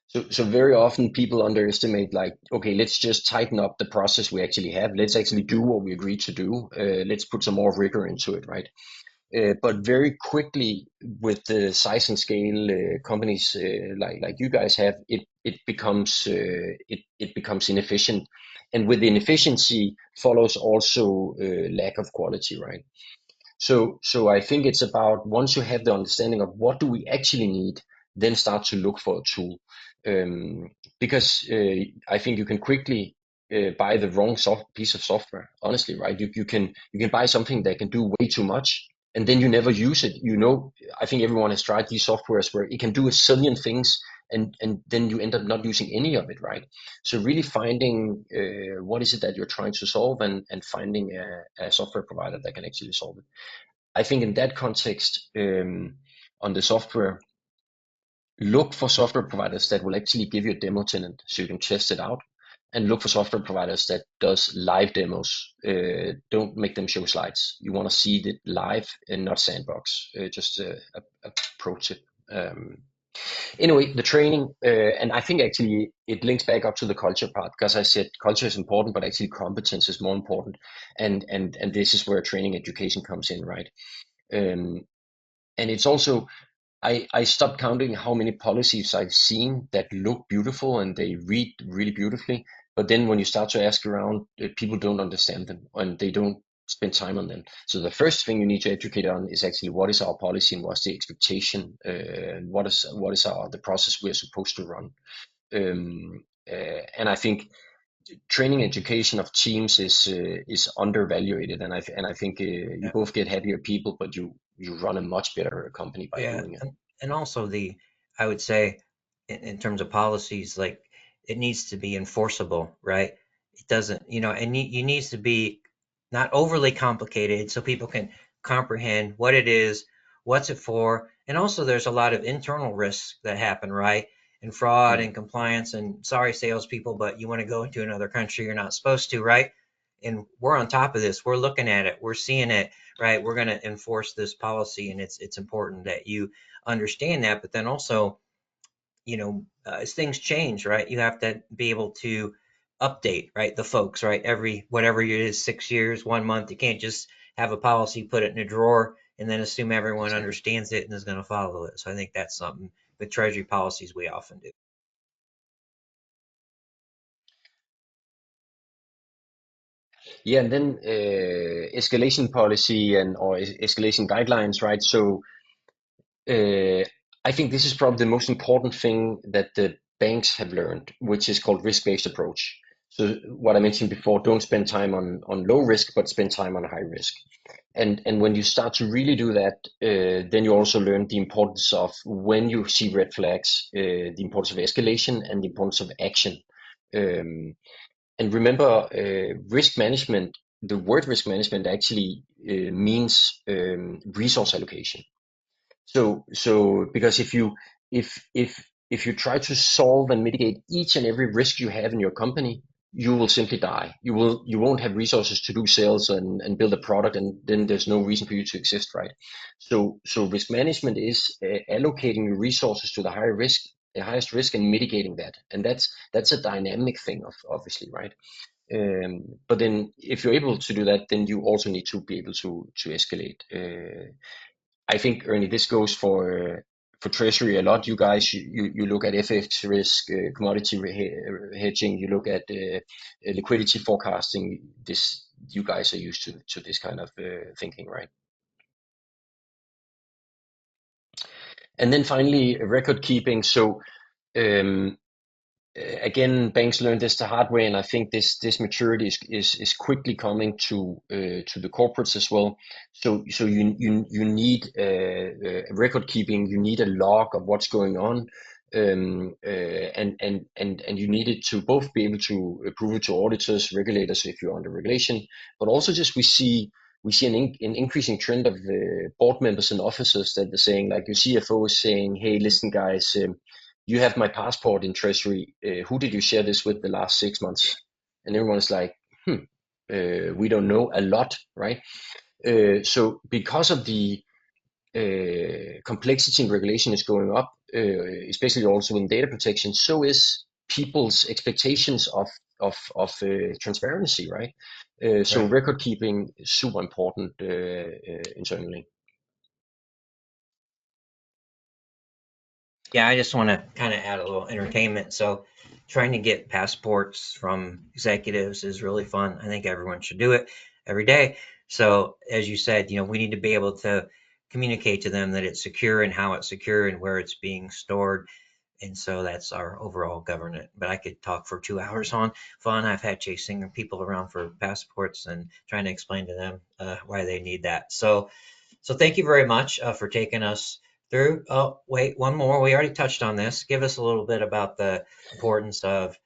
So very often people underestimate, like, okay, let's just tighten up the process we actually have. Let's actually do what we agreed to do. Let's put some more rigor into it, right? But very quickly, with the size and scale companies like you guys have, it becomes inefficient, and with inefficiency follows also lack of quality, right? So I think it's about, once you have the understanding of what do we actually need, then start to look for a tool. Because I think you can quickly buy the wrong piece of software. Honestly, right? You can buy something that can do way too much, and then you never use it. I think everyone has tried these softwares where it can do a zillion things, and then you end up not using any of it, right? So really finding what is it that you're trying to solve, and finding a software provider that can actually solve it. I think in that context, on the software, look for software providers that will actually give you a demo tenant so you can test it out, and look for software providers that does live demos. Don't make them show slides. You want to see it live and not sandbox. Just a pro tip. Anyway, the training, and I think actually it links back up to the culture part, because I said culture is important, but actually competence is more important, and this is where training education comes in, right? Um, and it's also, I stopped counting how many policies I've seen that look beautiful and they read really beautifully, but then when you start to ask around, people don't understand them and they don't spend time on them. So the first thing you need to educate on is actually what is our policy and what's the expectation, and what is the process we're supposed to run. And I think training education of teams is undervalued, and I think you Yeah. both get happier people, but you run a much better company by Yeah, doing it. and also I would say, in terms of policies, like it needs to be enforceable, right? It doesn't, and it needs to be not overly complicated so people can comprehend what it is, what's it for, and also there's a lot of internal risks that happen, right? And fraud Mm, and compliance, and sorry, salespeople, but you want to go into another country, you're not supposed to, right? And we're on top of this. We're looking at it. We're seeing it, right? We're going to enforce this policy, and it's important that you understand that. But then also, as things change, right, you have to be able to update, right, the folks, right, every whatever it is, 6 years, 1 month. You can't just have a policy, put it in a drawer, and then assume everyone exactly. understands it and is going to follow it. So I think that's something with treasury policies we often do. Yeah, and then escalation policy and or escalation guidelines, right? So uh, I think this is probably the most important thing that the banks have learned, which is called risk-based approach. So what I mentioned before, don't spend time on low risk, but spend time on high risk. And when you start to really do that, then you also learn the importance of when you see red flags, the importance of escalation and the importance of action. Um, and remember, risk management. The word risk management actually means resource allocation. So because if you try to solve and mitigate each and every risk you have in your company, you will simply die. You won't have resources to do sales and build a product, and then there's no reason for you to exist, right? So risk management is allocating your resources to the highest risk, and mitigating that. And that's a dynamic thing, of obviously, right? But then if you're able to do that, then you also need to be able to escalate. I think, Ernie, this goes for treasury a lot. You guys, you look at FX risk, commodity hedging. You look at liquidity forecasting. This you guys are used to this kind of thinking, right? And then finally, record keeping. So um, again, banks learned this the hard way, and I think this maturity is quickly coming to the corporates as well. So you need record keeping. You need a log of what's going on, and you need it to both be able to prove it to auditors, regulators if you're under regulation, but also just we see an increasing trend of board members and officers that are saying, like your CFO is saying, hey, listen, guys. You have my passport in Treasury. Who did you share this with the last 6 months? And everyone's like, we don't know a lot, right? So because of the complexity in regulation is going up, especially also in data protection, so is people's expectations of transparency, right? So Right. record keeping is super important internally. Yeah, I just want to kind of add a little entertainment. So, trying to get passports from executives is really fun. I think everyone should do it every day. So, as you said, we need to be able to communicate to them that it's secure and how it's secure and where it's being stored. And so that's our overall governance. But I could talk for 2 hours on fun. I've had chasing people around for passports and trying to explain to them why they need that. So thank you very much for taking us through. Oh, wait, one more. We already touched on this. Give us a little bit about the importance of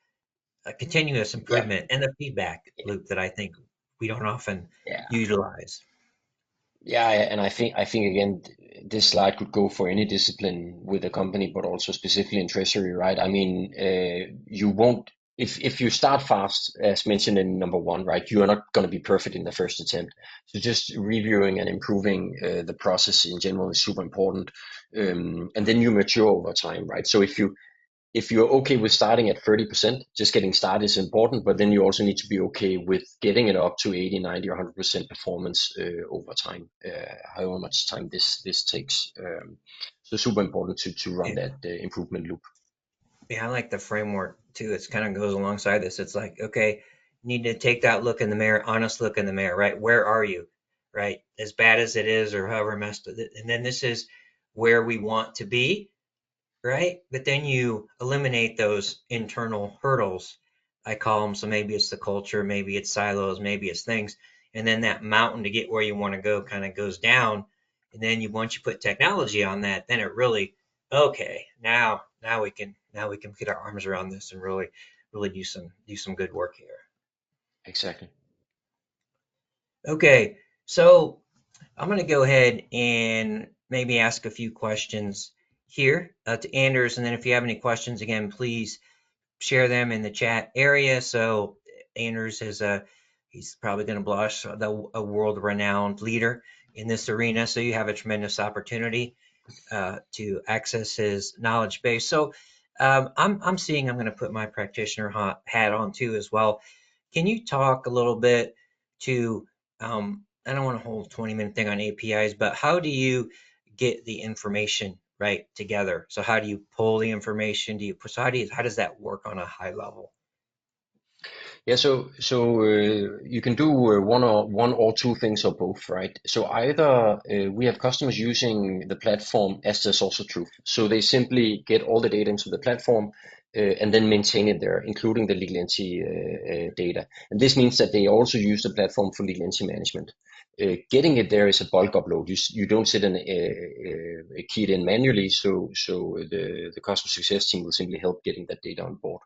continuous Yeah, improvement and the feedback loop that I think we don't often yeah. utilize. Yeah, and I think again, this slide could go for any discipline with a company, but also specifically in treasury, right? I mean, you won't if you start fast, as mentioned in number one, right? You are not going to be perfect in the first attempt. So just reviewing and improving the process in general is super important, and then you mature over time, right? So if you're okay with starting at 30%, just getting started is important, but then you also need to be okay with getting it up to 80, 90, or 100% performance over time, however much time this takes. So super important to run Yeah, that improvement loop. yeah, I like the framework too. It's kind of goes alongside this. It's like, okay, you need to take that look in the mirror, honest look in the mirror, right? Where are you, right? As bad as it is, or however messed it, and then this is where we want to be, right? But then you eliminate those internal hurdles, I call them. So maybe it's the culture, maybe it's silos, maybe it's things. And then that mountain to get where you want to go kind of goes down. And then once you put technology on that, then it really, okay, now we can get our arms around this and really do some good work here. Exactly. Okay, so I'm going to go ahead and maybe ask a few questions here to Anders. And then if you have any questions, again, please share them in the chat area. So Anders he's probably going to blush, a world-renowned leader in this arena. So you have a tremendous opportunity to access his knowledge base. So I'm seeing I'm going to put my practitioner hat on too as well. Can you talk a little bit to I don't want to hold 20-minute thing on APIs, but how do you get the information right together? So how do you pull the information? So how does that work on a high level? Yeah, you can do one or two things or both, right? So either we have customers using the platform as their source of truth. So they simply get all the data into the platform and then maintain it there, including the legal entity data. And this means that they also use the platform for legal entity management. Getting it there is a bulk upload. You don't sit and key it in manually. So the customer success team will simply help getting that data on board.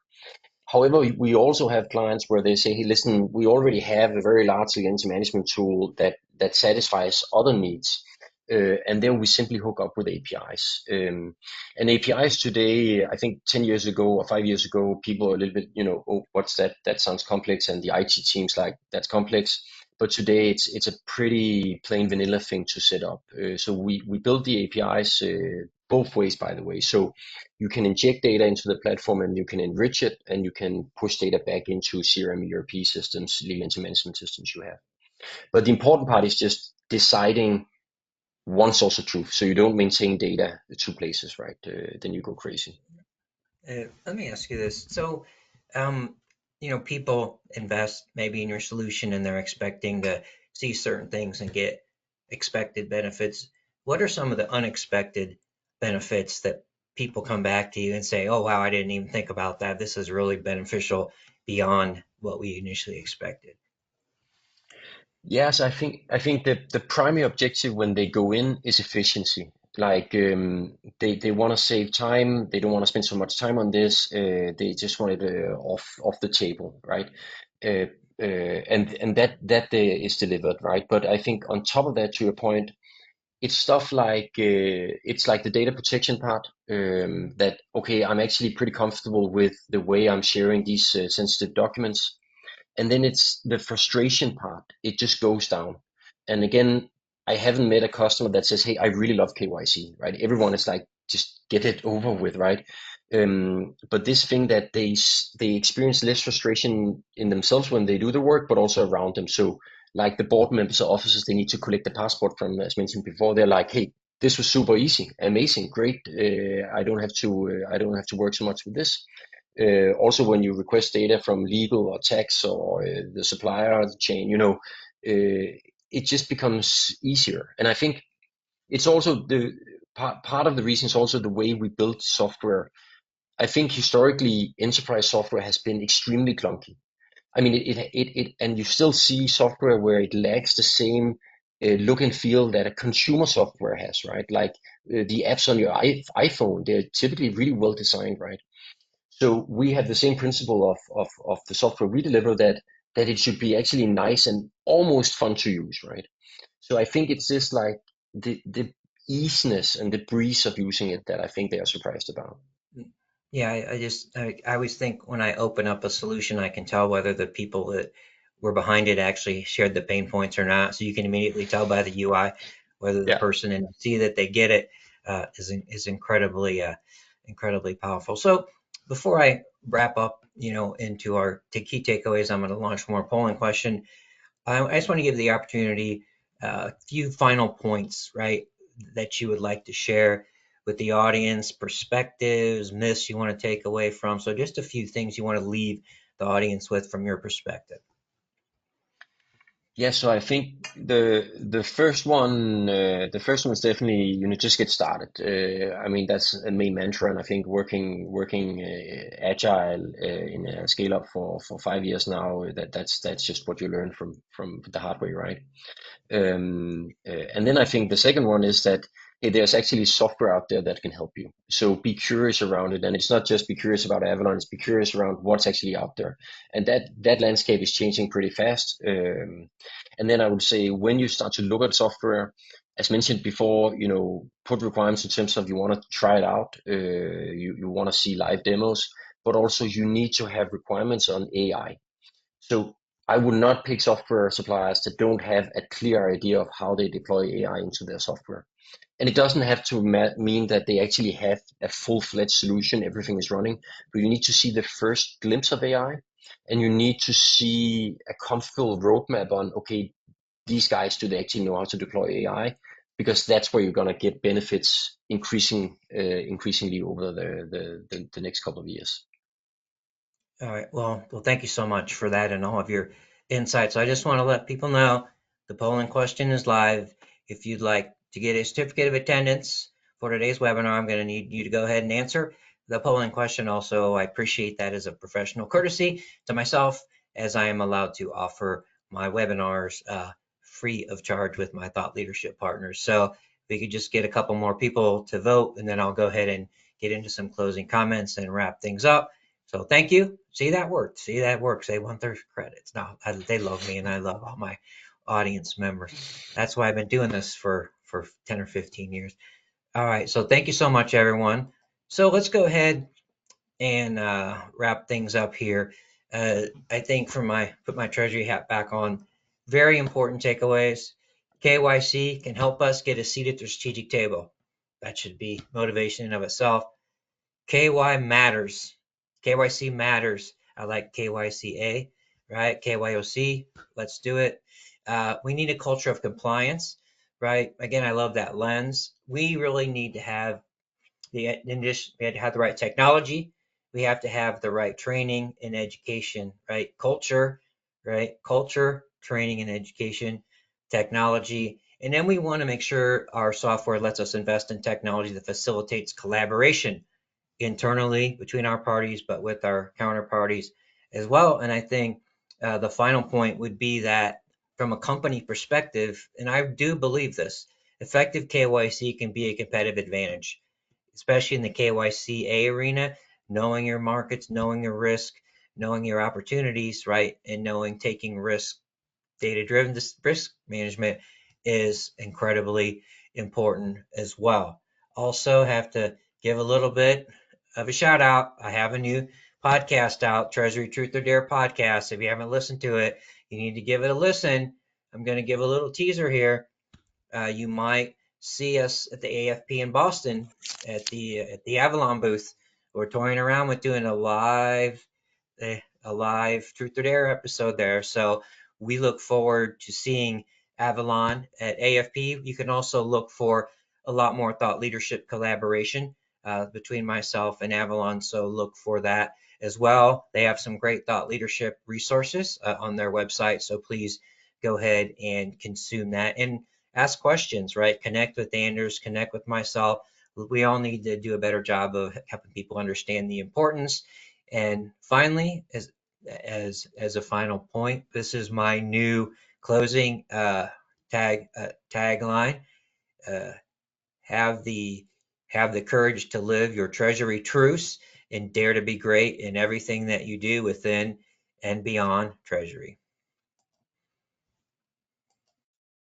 However, we also have clients where they say, hey, listen, we already have a very large identity management tool that satisfies other needs. And then we simply hook up with APIs. And APIs today, I think 10 years ago or 5 years ago, people are a little bit, oh, what's that? That sounds complex. And the IT team's like, that's complex. But today it's a pretty plain vanilla thing to set up. So we build the APIs both ways, by the way. So you can inject data into the platform and you can enrich it and you can push data back into CRM, ERP systems, legal entity management systems you have. But the important part is just deciding one source of truth. So you don't maintain data at two places, right? Then you go crazy. Let me ask you this. So, um, people invest maybe in your solution and they're expecting to see certain things and get expected benefits. What are some of the unexpected benefits that people come back to you and say, "Oh, wow, I didn't even think about that. This is really beneficial beyond what we initially expected." Yes, I think that the primary objective when they go in is efficiency. Like they want to save time. They don't want to spend so much time on this. They just want it off the table, right? Uh, and that is delivered, right? But I think on top of that, to your point, it's stuff like it's like the data protection part. That okay, I'm actually pretty comfortable with the way I'm sharing these sensitive documents, and then it's the frustration part. It just goes down. And again, I haven't met a customer that says, hey, I really love KYC, right? Everyone is like, just get it over with, right? But this thing that they experience less frustration in themselves when they do the work, but also around them. So like the board members or officers, they need to collect the passport from, as mentioned before, they're like, hey, this was super easy, amazing, great. I don't have to work so much with this. Also, when you request data from legal or tax or the supplier chain, it just becomes easier. And I think it's also the part of the reason is also the way we build software. I think historically, enterprise software has been extremely clunky. I mean, and you still see software where it lacks the same look and feel that a consumer software has, right? Like the apps on your iPhone, they're typically really well designed, right? So we have the same principle of the software we deliver, that it should be actually nice and almost fun to use, right? So I think it's just like the easiness and the breeze of using it that I think they are surprised about. Yeah, I always think when I open up a solution, I can tell whether the people that were behind it actually shared the pain points or not. So you can immediately tell by the UI whether the Yeah. person and see that they get it is incredibly powerful. So before I wrap up, into our key takeaways, I'm going to launch more polling question. I just want to give the opportunity a few final points, right, that you would like to share with the audience, perspectives, myths you want to take away from. So, just a few things you want to leave the audience with from your perspective. Yeah, so I think the first one is definitely just get started. I mean that's a main mantra, and I think working agile in a scale up for 5 years now, that's just what you learn from the hard way, right? And then I think the second one is that hey, there's actually software out there that can help you. So be curious around it, and it's not just be curious about Avallone; it's be curious around what's actually out there, and that landscape is changing pretty fast. And then I would say when you start to look at software, as mentioned before, put requirements in terms of you want to try it out, you want to see live demos, but also you need to have requirements on AI. So I would not pick software suppliers that don't have a clear idea of how they deploy AI into their software. And it doesn't have to mean that they actually have a full-fledged solution, everything is running, but you need to see the first glimpse of AI, and you need to see a comfortable roadmap on, okay, these guys, do they actually know how to deploy AI? Because that's where you're going to get benefits increasingly over the next couple of years. All right. Well, thank you so much for that and all of your insights. I just want to let people know the polling question is live. If you'd like to get a certificate of attendance for today's webinar, I'm going to need you to go ahead and answer the polling question. Also, I appreciate that as a professional courtesy to myself, as I am allowed to offer my webinars free of charge with my thought leadership partners. So if we could just get a couple more people to vote, and then I'll go ahead and get into some closing comments and wrap things up. So thank you. See, that worked. See, that works. They want their credits. No, they love me, and I love all my audience members. That's why I've been doing this for 10 or 15 years. All right. So thank you so much, everyone. So let's go ahead and wrap things up here. I think for my put my treasury hat back on, very important takeaways. KYC can help us get a seat at the strategic table. That should be motivation in of itself. KY matters. KYC matters. I like KYCA, right? KYOC. Let's do it. We need a culture of compliance, right? Again, I love that lens. We really need to have we have to have the right technology. We have to have the right training and education, right? Culture, right? Culture, training and education, technology. And then we want to make sure our software lets us invest in technology that facilitates collaboration internally between our parties, but with our counterparties as well. And I think the final point would be that from a company perspective, and I do believe this, effective KYC can be a competitive advantage, especially in the KYCA arena, knowing your markets, knowing your risk, knowing your opportunities, right? And knowing taking risk, data driven risk management is incredibly important as well. Also, have to give a little bit of a shout out. I have a new podcast out, Treasury Truth or Dare podcast. If you haven't listened to it, you need to give it a listen. I'm going to give a little teaser here. You might see us at the AFP in Boston at the Avallone booth. We're toying around with doing a live Truth or Dare episode there. So we look forward to seeing Avallone at AFP. You can also look for a lot more thought leadership collaboration between myself and Avallone. So look for that as well. They have some great thought leadership resources on their website. So please go ahead and consume that and ask questions, right? Connect with Anders, connect with myself. We all need to do a better job of helping people understand the importance. And finally, as a final point, this is my new closing tagline. Uh, have the have the courage to live your treasury truths and dare to be great in everything that you do within and beyond treasury.